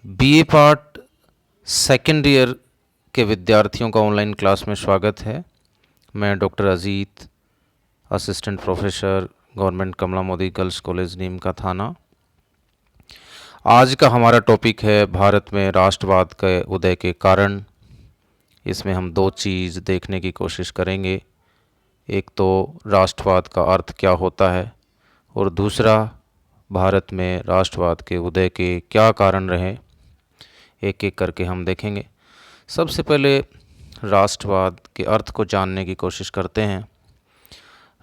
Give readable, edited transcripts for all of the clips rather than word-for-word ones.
BA part second year के विद्यार्थियों का ऑनलाइन क्लास में स्वागत है। मैं doctor Ajit, assistant professor, government Kamla Modi girls college Neem ka Thana. आज का हमारा टॉपिक है भारत में राष्ट्रवाद के उदय के कारण। इसमें हम दो चीज़ देखने की कोशिश करेंगे। एक तो राष्ट्रवाद का अर्थ क्या होता है और दूसरा भारत में राष्ट्रवाद के उदय के क्या कारण रहे, एक एक करके हम देखेंगे। सबसे पहले राष्ट्रवाद के अर्थ को जानने की कोशिश करते हैं।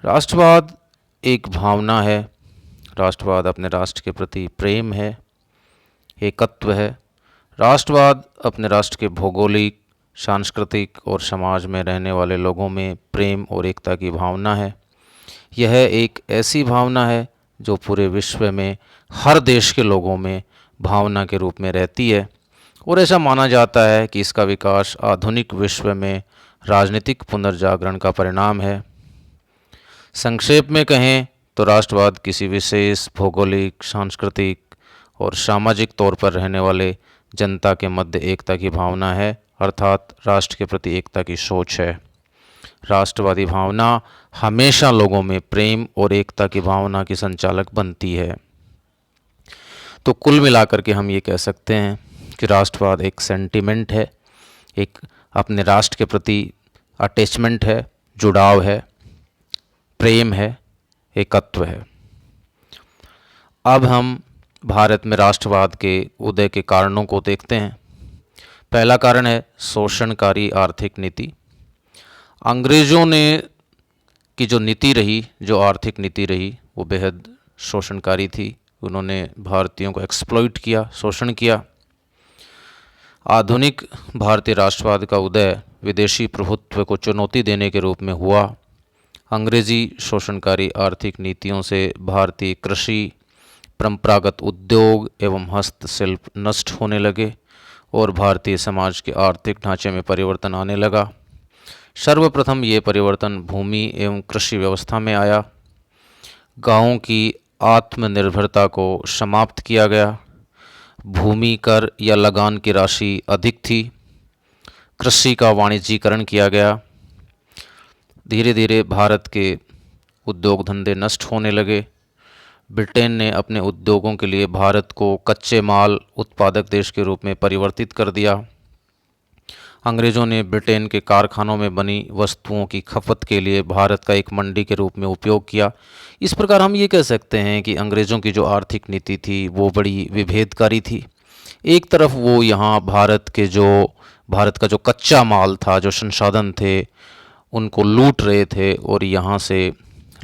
राष्ट्रवाद एक भावना है। राष्ट्रवाद अपने राष्ट्र के प्रति प्रेम है, एकत्व है। राष्ट्रवाद अपने राष्ट्र के भौगोलिक, सांस्कृतिक और समाज में रहने वाले लोगों में प्रेम और एकता की भावना है। यह एक ऐसी भावना है जो पूरे विश्व में हर देश के लोगों में भावना के रूप में रहती है और ऐसा माना जाता है कि इसका विकास आधुनिक विश्व में राजनीतिक पुनर्जागरण का परिणाम है। संक्षेप में कहें तो राष्ट्रवाद किसी विशेष भौगोलिक, सांस्कृतिक और सामाजिक तौर पर रहने वाले जनता के मध्य एकता की भावना है, अर्थात राष्ट्र के प्रति एकता की सोच है। राष्ट्रवादी भावना हमेशा लोगों में प्रेम और एकता की भावना की संचालक बनती है। तो कुल मिलाकर के हम ये कह सकते हैं कि राष्ट्रवाद एक सेंटिमेंट है, एक अपने राष्ट्र के प्रति अटैचमेंट है, जुड़ाव है, प्रेम है, एकत्व है। अब हम भारत में राष्ट्रवाद के उदय के कारणों को देखते हैं। पहला कारण है शोषणकारी आर्थिक नीति। अंग्रेज़ों ने की जो नीति रही, जो आर्थिक नीति रही, वो बेहद शोषणकारी थी। उन्होंने भारतीयों को एक्सप्लॉइट किया, शोषण किया। आधुनिक भारतीय राष्ट्रवाद का उदय विदेशी प्रभुत्व को चुनौती देने के रूप में हुआ। अंग्रेजी शोषणकारी आर्थिक नीतियों से भारतीय कृषि, परंपरागत उद्योग एवं हस्तशिल्प नष्ट होने लगे और भारतीय समाज के आर्थिक ढांचे में परिवर्तन आने लगा। सर्वप्रथम ये परिवर्तन भूमि एवं कृषि व्यवस्था में आया। गांवों की आत्मनिर्भरता को समाप्त किया गया। भूमि कर या लगान की राशि अधिक थी। कृषि का वाणिज्यीकरण किया गया। धीरे धीरे भारत के उद्योग धंधे नष्ट होने लगे। ब्रिटेन ने अपने उद्योगों के लिए भारत को कच्चे माल उत्पादक देश के रूप में परिवर्तित कर दिया। अंग्रेज़ों ने ब्रिटेन के कारखानों में बनी वस्तुओं की खपत के लिए भारत का एक मंडी के रूप में उपयोग किया। इस प्रकार हम ये कह सकते हैं कि अंग्रेज़ों की जो आर्थिक नीति थी वो बड़ी विभेदकारी थी। एक तरफ वो यहाँ भारत का जो कच्चा माल था, जो संसाधन थे, उनको लूट रहे थे और यहाँ से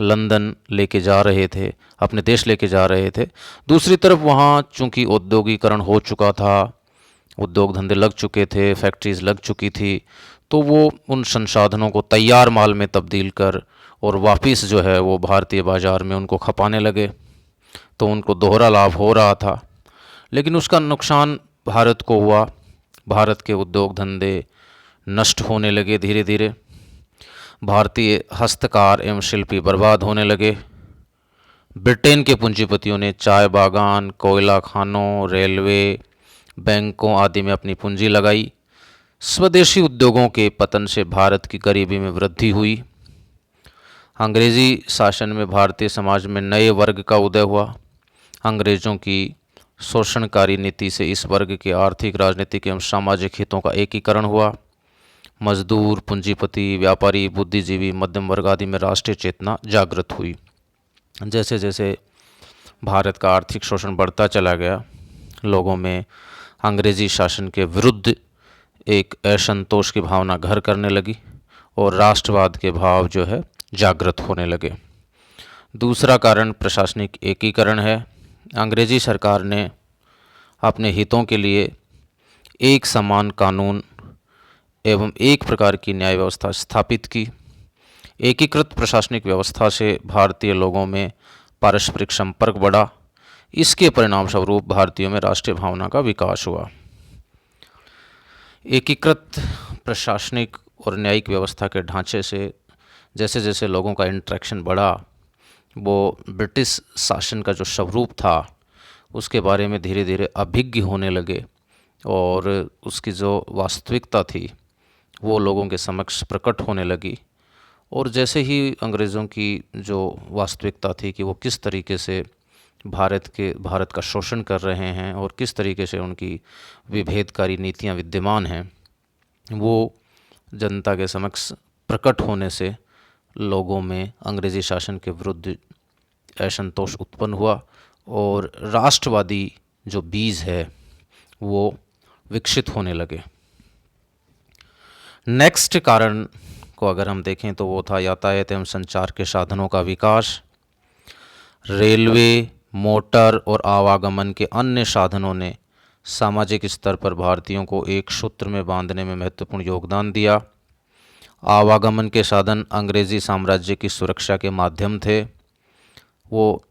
लंदन लेके जा रहे थे, अपने देश लेके जा रहे थे। दूसरी तरफ वहाँ चूँकि औद्योगिकरण हो चुका था, उद्योग धंधे लग चुके थे, फैक्ट्रीज लग चुकी थी, तो वो उन संसाधनों को तैयार माल में तब्दील कर और वापस जो है वो भारतीय बाज़ार में उनको खपाने लगे। तो उनको दोहरा लाभ हो रहा था, लेकिन उसका नुकसान भारत को हुआ। भारत के उद्योग धंधे नष्ट होने लगे। धीरे धीरे भारतीय हस्तकार एवं शिल्पी बर्बाद होने लगे। ब्रिटेन के पूंजीपतियों ने चाय बागान, कोयला खानों, रेलवे, बैंकों आदि में अपनी पूंजी लगाई। स्वदेशी उद्योगों के पतन से भारत की गरीबी में वृद्धि हुई। अंग्रेजी शासन में भारतीय समाज में नए वर्ग का उदय हुआ। अंग्रेज़ों की शोषणकारी नीति से इस वर्ग के आर्थिक, राजनीतिक एवं सामाजिक हितों का एकीकरण हुआ। मजदूर, पूंजीपति, व्यापारी, बुद्धिजीवी, मध्यम वर्ग आदि में राष्ट्रीय चेतना जागृत हुई। जैसे जैसे भारत का आर्थिक शोषण बढ़ता चला गया, लोगों में अंग्रेजी शासन के विरुद्ध एक असंतोष की भावना घर करने लगी और राष्ट्रवाद के भाव जो है जागृत होने लगे। दूसरा कारण प्रशासनिक एकीकरण है। अंग्रेजी सरकार ने अपने हितों के लिए एक समान कानून एवं एक प्रकार की न्याय व्यवस्था स्थापित की। एकीकृत प्रशासनिक व्यवस्था से भारतीय लोगों में पारस्परिक संपर्क बढ़ा। इसके परिणाम स्वरूप भारतीयों में राष्ट्रीय भावना का विकास हुआ। एकीकृत प्रशासनिक और न्यायिक व्यवस्था के ढांचे से जैसे जैसे लोगों का इंटरेक्शन बढ़ा, वो ब्रिटिश शासन का जो स्वरूप था उसके बारे में धीरे धीरे अभिज्ञ होने लगे और उसकी जो वास्तविकता थी वो लोगों के समक्ष प्रकट होने लगी। और जैसे ही अंग्रेज़ों की जो वास्तविकता थी कि वो किस तरीके से भारत का शोषण कर रहे हैं और किस तरीके से उनकी विभेदकारी नीतियां विद्यमान हैं, वो जनता के समक्ष प्रकट होने से लोगों में अंग्रेज़ी शासन के विरुद्ध असंतोष उत्पन्न हुआ और राष्ट्रवादी जो बीज है वो विकसित होने लगे। नेक्स्ट कारण को अगर हम देखें तो वो था यातायात एवं संचार के साधनों का विकास। रेलवे, मोटर और आवागमन के अन्य साधनों ने सामाजिक स्तर पर भारतीयों को एक सूत्र में बांधने में महत्वपूर्ण योगदान दिया। आवागमन के साधन अंग्रेजी साम्राज्य की सुरक्षा के माध्यम थे वो,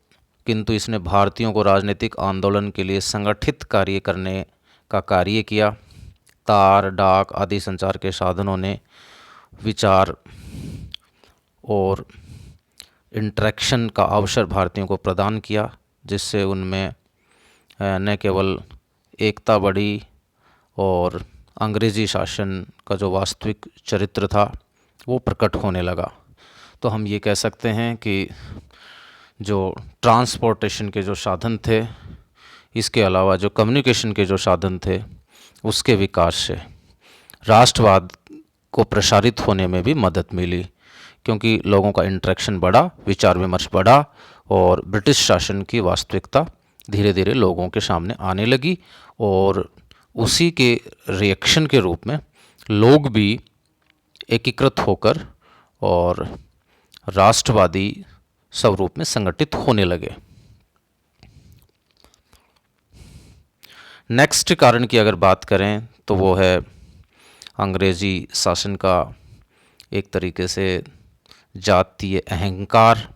किंतु इसने भारतीयों को राजनीतिक आंदोलन के लिए संगठित कार्य करने का कार्य किया। तार, डाक आदि संचार के साधनों ने विचार और इंटरेक्शन का अवसर भारतीयों को प्रदान किया, जिससे उनमें न केवल एकता बढ़ी और अंग्रेज़ी शासन का जो वास्तविक चरित्र था वो प्रकट होने लगा। तो हम ये कह सकते हैं कि जो ट्रांसपोर्टेशन के जो साधन थे, इसके अलावा जो कम्युनिकेशन के जो साधन थे, उसके विकास से राष्ट्रवाद को प्रसारित होने में भी मदद मिली, क्योंकि लोगों का इंटरेक्शन बढ़ा, विचार विमर्श बढ़ा और ब्रिटिश शासन की वास्तविकता धीरे धीरे लोगों के सामने आने लगी और उसी के रिएक्शन के रूप में लोग भी एकीकृत होकर और राष्ट्रवादी स्वरूप में संगठित होने लगे। नेक्स्ट कारण की अगर बात करें तो वो है अंग्रेज़ी शासन का एक तरीके से जातीय अहंकार।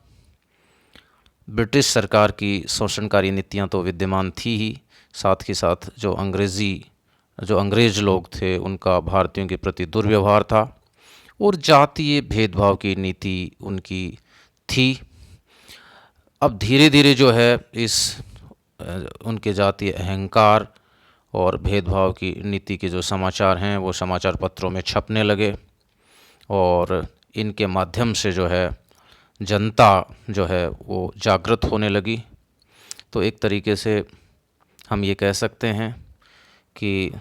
ब्रिटिश सरकार की शोषणकारी नीतियां तो विद्यमान थी ही, साथ ही साथ जो अंग्रेज़ लोग थे उनका भारतीयों के प्रति दुर्व्यवहार था और जातीय भेदभाव की नीति उनकी थी। अब धीरे धीरे जो है उनके जातीय अहंकार और भेदभाव की नीति के जो समाचार हैं वो समाचार पत्रों में छपने लगे और इनके माध्यम से जो है जनता जो है वो जागृत होने लगी। तो एक तरीके से हम ये कह सकते हैं कि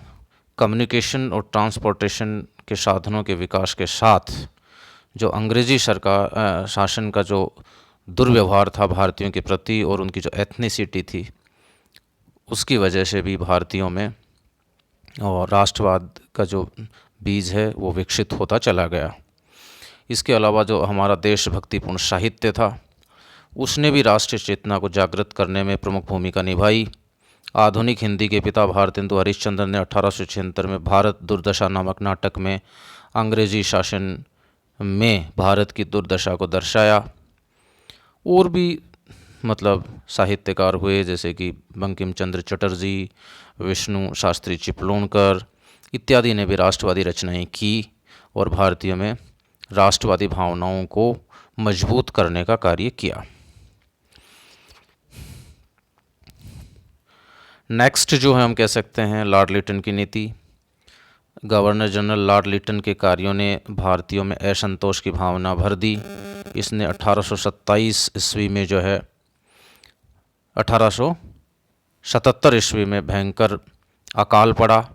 कम्युनिकेशन और ट्रांसपोर्टेशन के साधनों के विकास के साथ जो अंग्रेज़ी सरकार शासन का जो दुर्व्यवहार था भारतीयों के प्रति और उनकी जो एथनिसिटी थी, उसकी वजह से भी भारतीयों में और राष्ट्रवाद का जो बीज है वो विकसित होता चला गया। इसके अलावा जो हमारा देशभक्तिपूर्ण साहित्य था, उसने भी राष्ट्रीय चेतना को जागृत करने में प्रमुख भूमिका निभाई। आधुनिक हिंदी के पिता भारतेंदु हरिश्चंद्र ने 1876 में भारत दुर्दशा नामक नाटक में अंग्रेजी शासन में भारत की दुर्दशा को दर्शाया। और भी साहित्यकार हुए जैसे कि बंकिम चंद्र चटर्जी, विष्णु शास्त्री चिपलूणकर इत्यादि ने भी राष्ट्रवादी रचनाएं की और भारतीयों में राष्ट्रवादी भावनाओं को मजबूत करने का कार्य किया। नेक्स्ट जो है हम कह सकते हैं लॉर्ड लिटन की नीति। गवर्नर जनरल लॉर्ड लिटन के कार्यों ने भारतीयों में असंतोष की भावना भर दी। इसने 1827 ईस्वी में जो है 1877 ईस्वी में भयंकर अकाल पड़ा।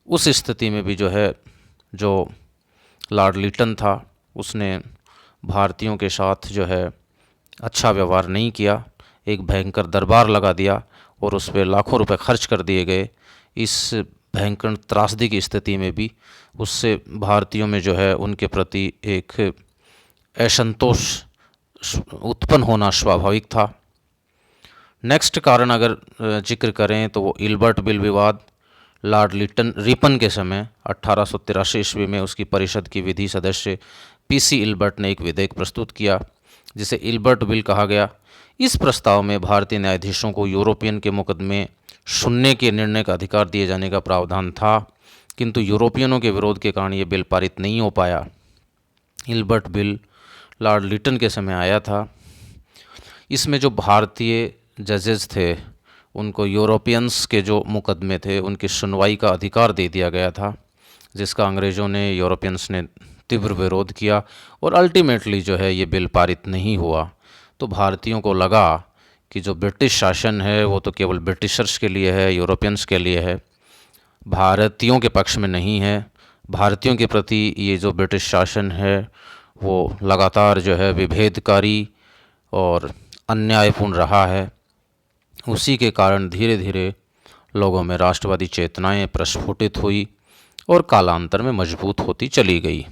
उस स्थिति में भी जो है जो लॉर्ड लिटन था उसने भारतीयों के साथ जो है अच्छा व्यवहार नहीं किया, एक भयंकर दरबार लगा दिया और उस पर लाखों रुपए खर्च कर दिए गए। इस भयंकर त्रासदी की स्थिति में भी उससे भारतीयों में जो है उनके प्रति एक असंतोष उत्पन्न होना स्वाभाविक था। नेक्स्ट कारण अगर जिक्र करें तो वो इल्बर्ट बिल विवाद। लॉर्ड रिपन के समय 1883 ईस्वी में उसकी परिषद की विधि सदस्य पीसी इल्बर्ट ने एक विधेयक प्रस्तुत किया जिसे इल्बर्ट बिल कहा गया। इस प्रस्ताव में भारतीय न्यायाधीशों को यूरोपियन के मुकदमे सुनने के निर्णय का अधिकार दिए जाने का प्रावधान था, किंतु यूरोपियनों के विरोध के कारण ये बिल पारित नहीं हो पाया। इल्बर्ट बिल लॉर्ड लिटन के समय आया था। इसमें जो भारतीय जजेस थे उनको यूरोपियंस के जो मुकदमे थे उनकी सुनवाई का अधिकार दे दिया गया था, जिसका अंग्रेज़ों ने, यूरोपियंस ने तीव्र विरोध किया और अल्टीमेटली जो है ये बिल पारित नहीं हुआ। तो भारतीयों को लगा कि जो ब्रिटिश शासन है वो तो केवल ब्रिटिशर्स के लिए है, यूरोपियंस के लिए है, भारतीयों के पक्ष में नहीं है। भारतीयों के प्रति ये जो ब्रिटिश शासन है वो लगातार जो है विभेदकारी और अन्यायपूर्ण रहा है। उसी के कारण धीरे धीरे लोगों में राष्ट्रवादी चेतनाएं प्रस्फुटित हुई और कालांतर में मजबूत होती चली गई।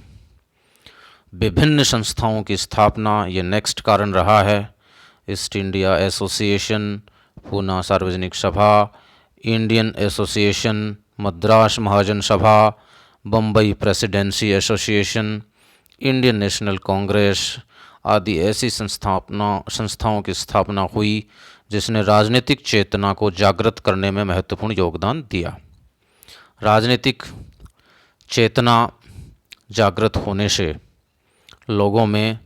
विभिन्न संस्थाओं की स्थापना ये नेक्स्ट कारण रहा है। ईस्ट इंडिया एसोसिएशन, पूना सार्वजनिक सभा, इंडियन एसोसिएशन, मद्रास महाजन सभा, Bombay presidency association, Indian national Congress आदि ऐसी संस्थाओं की स्थापना हुई जिसने राजनीतिक चेतना को जागृत करने में महत्वपूर्ण योगदान दिया। राजनीतिक चेतना जागृत होने से लोगों में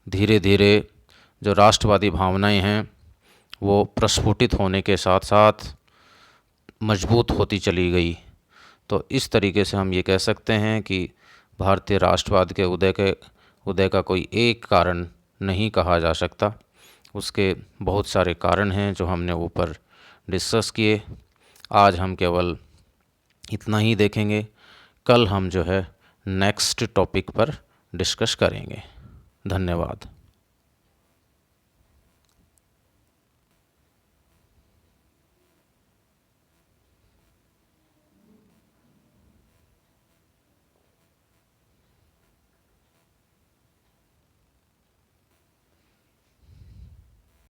धीरे धीरे जो राष्ट्रवादी भावनाएं हैं वो प्रस्फुटित होने के साथ साथ मजबूत होती चली गई। तो इस तरीके से हम ये कह सकते हैं कि भारतीय राष्ट्रवाद के उदय का कोई एक कारण नहीं कहा जा सकता। उसके बहुत सारे कारण हैं जो हमने ऊपर डिस्कस किए। आज हम केवल इतना ही देखेंगे। कल हम जो है नेक्स्ट टॉपिक पर डिस्कस करेंगे। धन्यवाद।